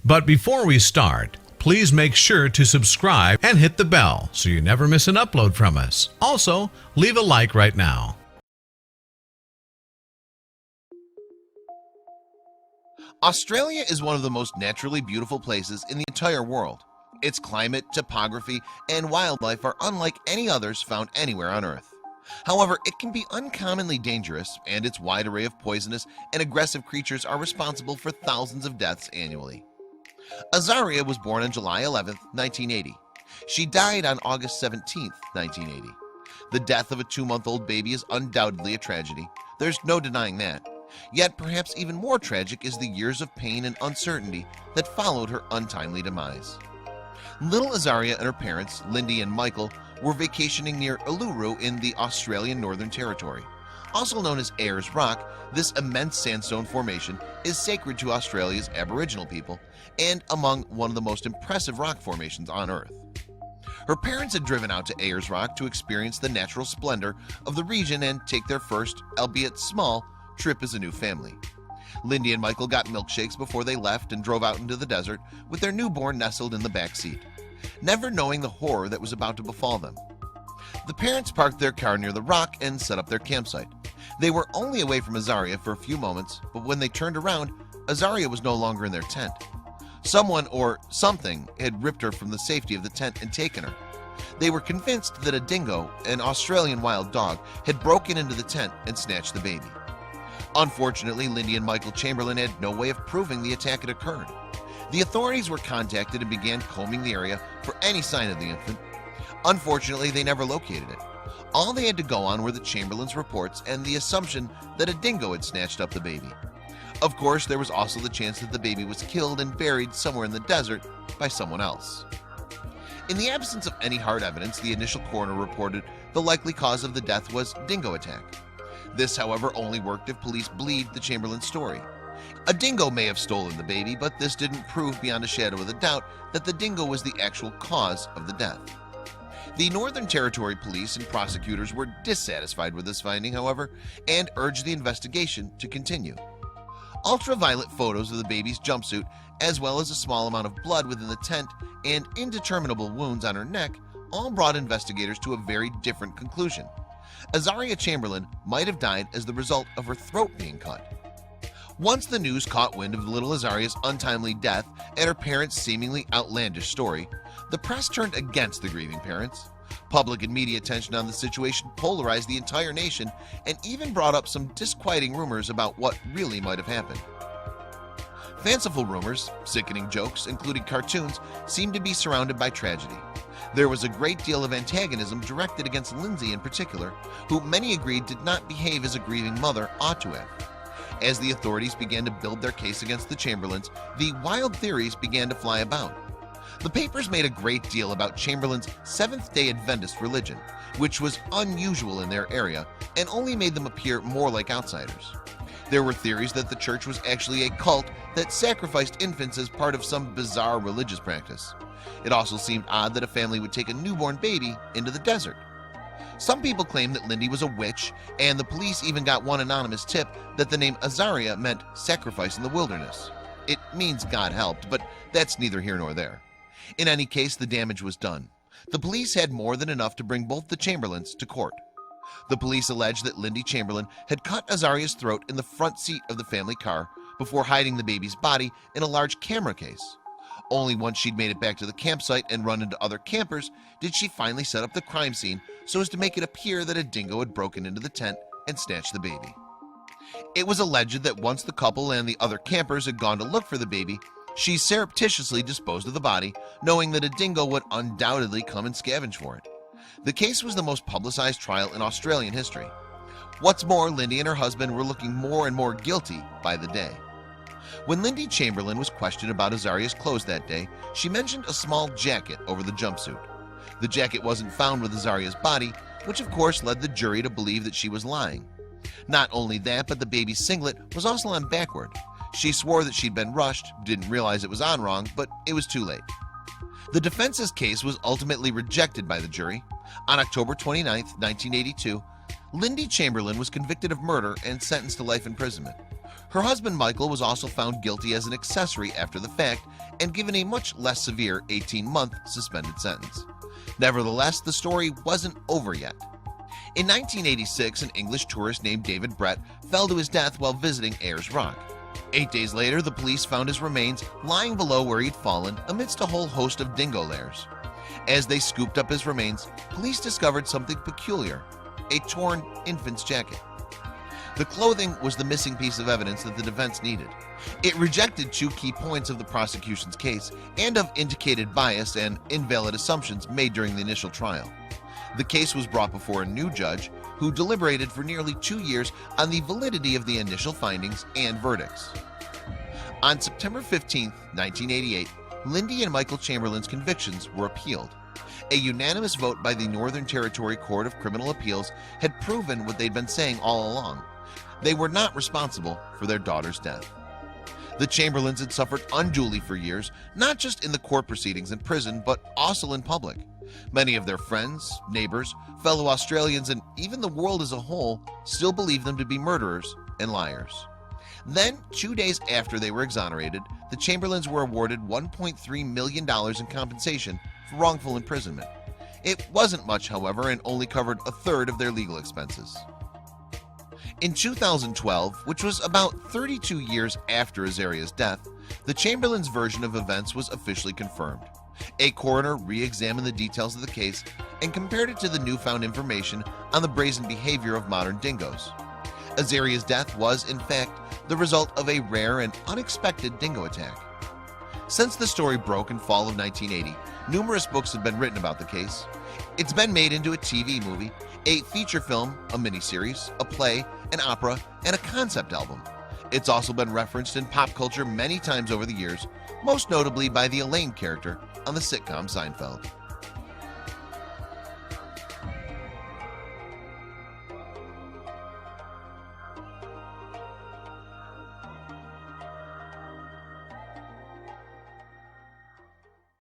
But before we start, please make sure to subscribe and hit the bell so you never miss an upload from us. Also, leave a like right now. Australia is one of the most naturally beautiful places in the entire world. Its climate, topography, and wildlife are unlike any others found anywhere on Earth. However, it can be uncommonly dangerous, and its wide array of poisonous and aggressive creatures are responsible for thousands of deaths annually. Azaria was born on July 11, 1980. She died on August 17, 1980. The death of a 2-month-old baby is undoubtedly a tragedy. There's no denying that. Yet perhaps even more tragic is the years of pain and uncertainty that followed her untimely demise. Little Azaria and her parents, Lindy and Michael, were vacationing near Uluru in the Australian Northern Territory. Also known as Ayers Rock, this immense sandstone formation is sacred to Australia's Aboriginal people and among one of the most impressive rock formations on Earth. Her parents had driven out to Ayers Rock to experience the natural splendor of the region and take their first, albeit small, trip as a new family. Lindy and Michael got milkshakes before they left and drove out into the desert with their newborn nestled in the back seat, never knowing the horror that was about to befall them. The parents parked their car near the rock and set up their campsite. They were only away from Azaria for a few moments, but when they turned around, Azaria was no longer in their tent. Someone or something had ripped her from the safety of the tent and taken her. They were convinced that a dingo, an Australian wild dog, had broken into the tent and snatched the baby. Unfortunately, Lindy and Michael Chamberlain had no way of proving the attack had occurred. The authorities were contacted and began combing the area for any sign of the infant. Unfortunately, they never located it. All they had to go on were the Chamberlains' reports and the assumption that a dingo had snatched up the baby. Of course, there was also the chance that the baby was killed and buried somewhere in the desert by someone else. In the absence of any hard evidence, the initial coroner reported the likely cause of the death was dingo attack. This, however, only worked if police believed the Chamberlain story. A dingo may have stolen the baby, but this didn't prove beyond a shadow of a doubt that the dingo was the actual cause of the death. The Northern Territory police and prosecutors were dissatisfied with this finding, however, and urged the investigation to continue. Ultraviolet photos of the baby's jumpsuit, as well as a small amount of blood within the tent and indeterminable wounds on her neck, all brought investigators to a very different conclusion. Azaria Chamberlain might have died as the result of her throat being cut. Once the news caught wind of little Azaria's untimely death and her parents' seemingly outlandish story, the press turned against the grieving parents. Public and media attention on the situation polarized the entire nation and even brought up some disquieting rumors about what really might have happened. Fanciful rumors, sickening jokes, including cartoons, seemed to be surrounded by tragedy. There was a great deal of antagonism directed against Lindsay in particular, who many agreed did not behave as a grieving mother ought to have. As the authorities began to build their case against the Chamberlains, the wild theories began to fly about. The papers made a great deal about Chamberlain's Seventh-day Adventist religion, which was unusual in their area and only made them appear more like outsiders. There were theories that the church was actually a cult that sacrificed infants as part of some bizarre religious practice. It also seemed odd that a family would take a newborn baby into the desert. Some people claimed that Lindy was a witch, and the police even got one anonymous tip that the name Azaria meant sacrifice in the wilderness. It means God helped, but that's neither here nor there. In any case, the damage was done. The police had more than enough to bring both the Chamberlains to court. The police alleged that Lindy Chamberlain had cut Azaria's throat in the front seat of the family car before hiding the baby's body in a large camera case. Only once she'd made it back to the campsite and run into other campers did she finally set up the crime scene so as to make it appear that a dingo had broken into the tent and snatched the baby. It was alleged that once the couple and the other campers had gone to look for the baby, she surreptitiously disposed of the body, knowing that a dingo would undoubtedly come and scavenge for it. The case was the most publicized trial in Australian history. What's more, Lindy and her husband were looking more and more guilty by the day. When Lindy Chamberlain was questioned about Azaria's clothes that day, she mentioned a small jacket over the jumpsuit. The jacket wasn't found with Azaria's body, which of course led the jury to believe that she was lying. Not only that, but the baby's singlet was also on backward. She swore that she'd been rushed, didn't realize it was on wrong, but it was too late. The defense's case was ultimately rejected by the jury. On October 29, 1982, Lindy Chamberlain was convicted of murder and sentenced to life imprisonment. Her husband Michael was also found guilty as an accessory after the fact and given a much less severe 18-month suspended sentence. Nevertheless, the story wasn't over yet. In 1986, an English tourist named David Brett fell to his death while visiting Ayers Rock. 8 days later, the police found his remains lying below where he'd fallen amidst a whole host of dingo lairs. As they scooped up his remains, police discovered something peculiar: a torn infant's jacket. The clothing was the missing piece of evidence that the defense needed. It rejected two key points of the prosecution's case and of indicated bias and invalid assumptions made during the initial trial. The case was brought before a new judge who deliberated for nearly 2 years on the validity of the initial findings and verdicts. On September 15, 1988, Lindy and Michael Chamberlain's convictions were appealed. A unanimous vote by the Northern Territory Court of Criminal Appeals had proven what they'd been saying all along: they were not responsible for their daughter's death. The Chamberlains had suffered unduly for years, not just in the court proceedings in prison, but also in public. Many of their friends, neighbors, fellow Australians, and even the world as a whole still believed them to be murderers and liars. Then, 2 days after they were exonerated, the Chamberlains were awarded $1.3 million in compensation for wrongful imprisonment. It wasn't much, however, and only covered a third of their legal expenses. In 2012, which was about 32 years after Azaria's death, the Chamberlains' version of events was officially confirmed. A coroner re-examined the details of the case and compared it to the newfound information on the brazen behavior of modern dingoes. Azaria's death was, in fact, the result of a rare and unexpected dingo attack. Since the story broke in fall of 1980, numerous books have been written about the case. It's been made into a TV movie, a feature film, a miniseries, a play, an opera, and a concept album. It's also been referenced in pop culture many times over the years, most notably by the Elaine character on the sitcom Seinfeld.